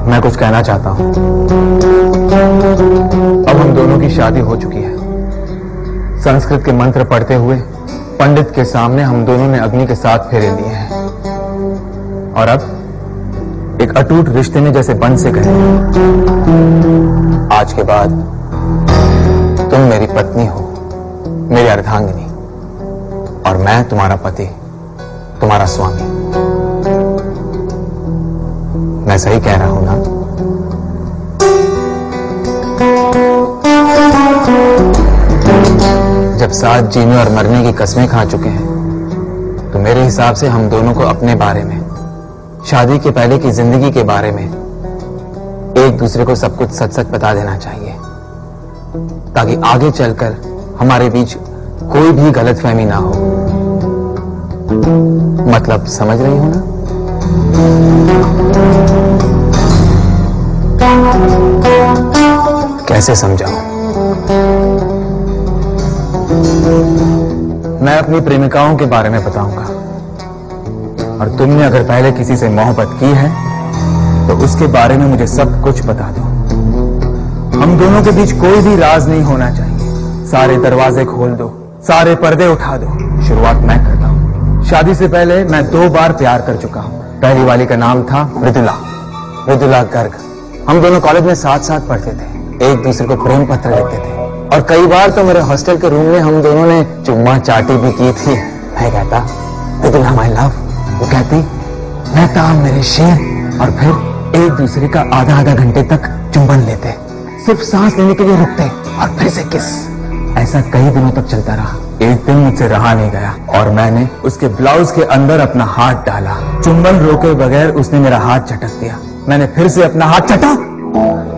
मैं कुछ कहना चाहता हूं। अब हम दोनों की शादी हो चुकी है। संस्कृत के मंत्र पढ़ते हुए पंडित के सामने हम दोनों ने अग्नि के 7 फेरे लिए हैं और अब एक अटूट रिश्ते में जैसे बंध से गए। आज के बाद तुम मेरी पत्नी हो, मेरी अर्धांगिनी, और मैं तुम्हारा पति, तुम्हारा स्वामी। मैं सही कह रहा हूं ना? जब साथ जीने और मरने की कस्में खा चुके हैं तो मेरे हिसाब से हम दोनों को अपने बारे में, शादी के पहले की जिंदगी के बारे में एक दूसरे को सब कुछ सच सच बता देना चाहिए, ताकि आगे चलकर हमारे बीच कोई भी गलतफहमी ना हो। मतलब समझ रही हो ना? कैसे समझाऊं? मैं अपनी प्रेमिकाओं के बारे में बताऊंगा, और तुमने अगर पहले किसी से मोहब्बत की है तो उसके बारे में मुझे सब कुछ बता दो। हम दोनों के बीच कोई भी राज नहीं होना चाहिए। सारे दरवाजे खोल दो, सारे पर्दे उठा दो। शुरुआत मैं करता हूं। शादी से पहले मैं 2 बार प्यार कर चुका हूं। पहली वाली का नाम था मृदुला गर्ग। हम दोनों कॉलेज में साथ साथ पढ़ते थे, एक दूसरे को प्रेम पत्र लिखते थे, और कई बार तो मेरे हॉस्टल के रूम में हम दोनों ने चुम्मा चाटी भी की थी। मैं कहता मृदुला माय लव, वो कहती मेहताब मेरे शेर, और फिर एक दूसरे का आधा घंटे तक चुंबन लेते, सिर्फ सांस लेने के लिए रुकते और फिर से किस। ऐसा कई दिनों तक चलता रहा। एक दिन मुझसे रहा नहीं गया और मैंने उसके ब्लाउज के अंदर अपना हाथ डाला। चुंबन रोके बगैर उसने मेरा हाथ झटक दिया। मैंने फिर से अपना हाथ चटा,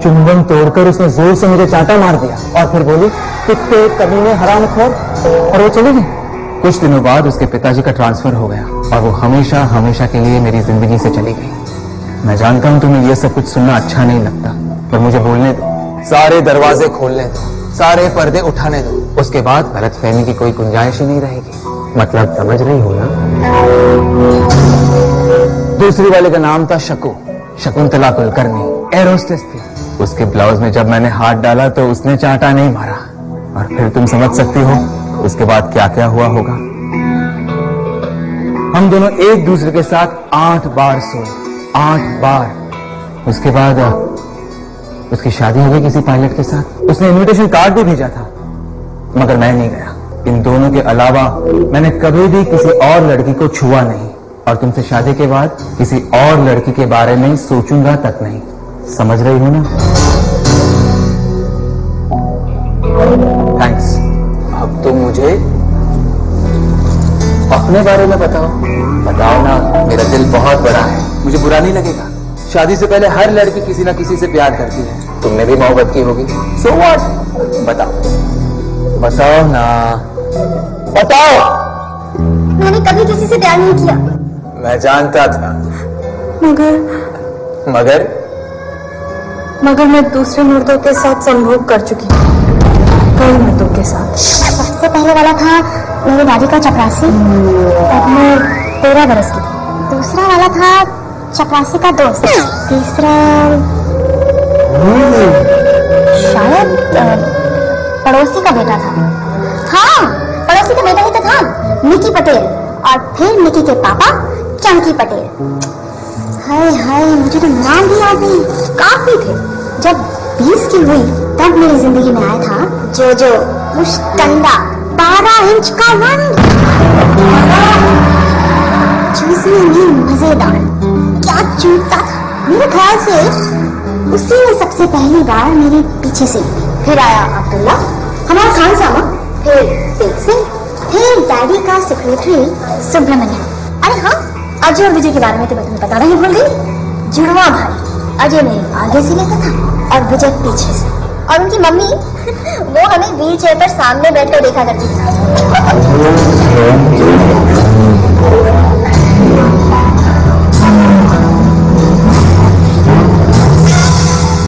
चुंबन तोड़कर उसने जोर से मुझे चांटा मार दिया और फिर बोली कितने कमीने हरामखोर, और वो चली गई। कुछ दिनों बाद उसके पिताजी का ट्रांसफर हो गया और वो हमेशा हमेशा के लिए मेरी जिंदगी से चली गई। मैं जानता हूं तुम्हें यह सब कुछ सुनना अच्छा नहीं लगता, पर मुझे बोलने दो। सारे दरवाजे खोलने दो, सारे पर्दे उठाने दो, उसके बाद गलतफहमी की कोई गुंजाइश ही नहीं रहेगी। मतलब समझ रही हो ना? दूसरी वाले का नाम था शकुंतला कुलकर्णी, एयर होस्टेस थी। उसके ब्लाउज में जब मैंने हाथ डाला तो उसने चांटा नहीं मारा, और फिर तुम समझ सकती हो उसके बाद क्या क्या हुआ होगा। हम दोनों एक दूसरे के साथ 8 बार सोए, 8 बार। उसके बाद उसकी शादी हो गई किसी पायलट के साथ। उसने इनविटेशन कार्ड भी भेजा था, मगर मैं नहीं गया। इन दोनों के अलावा मैंने कभी भी किसी और लड़की को छुआ नहीं, और तुमसे शादी के बाद किसी और लड़की के बारे में सोचूंगा तक नहीं। समझ रही हो ना? थैंक्स। अब तुम मुझे अपने बारे में बताओ ना। मेरा दिल बहुत बड़ा है, मुझे बुरा नहीं लगेगा। शादी से पहले हर लड़की किसी ना किसी से प्यार करती है। तुमने भी मोहब्बत की होगी। So what? बताओ ना, बताओ। मैंने कभी किसी से प्यार नहीं किया। मैं जानता था। मगर मैं दूसरे मर्दों के साथ संभोग कर चुकी हूँ, कई मर्दों के साथ। सबसे पहले वाला था मेरी दादी का चपरासी, तब मैं 13 बरस की थी। दूसरा वाला था चपरासी का दोस्त। तीसरा शायद पड़ोसी का बेटा था। हाँ, पड़ोसी का बेटा ही तो था, निकी पटेल। और फिर निकी के पापा चंकी पटेल। हाय हाय, मुझे तो नाम भी याद नहीं। काफी थे। जब 20 की हुई तब मेरी जिंदगी में आया था जो मुश्तंडा 12 इंच का वंड, चूसने में मजेदार। क्या चूता था। मेरे ख्याल से उसी ने सबसे पहली बार मेरे पीछे से। फिर आया अब्दुल्ला, हमारा खान सामा, फिर तेज सिंह, फिर डैडी का सेक्रेटरी सुब्रमण्यम। अरे हाँ, अजय और विजय के बारे में तो मैं तुम्हें बताना ही भूल गई। जुड़वा भाई। अजय मेरे आगे से लेता था और विजय पीछे से। और उनकी मम्मी वो हमें व्हील चेयर पर सामने बैठकर देखा करती थी।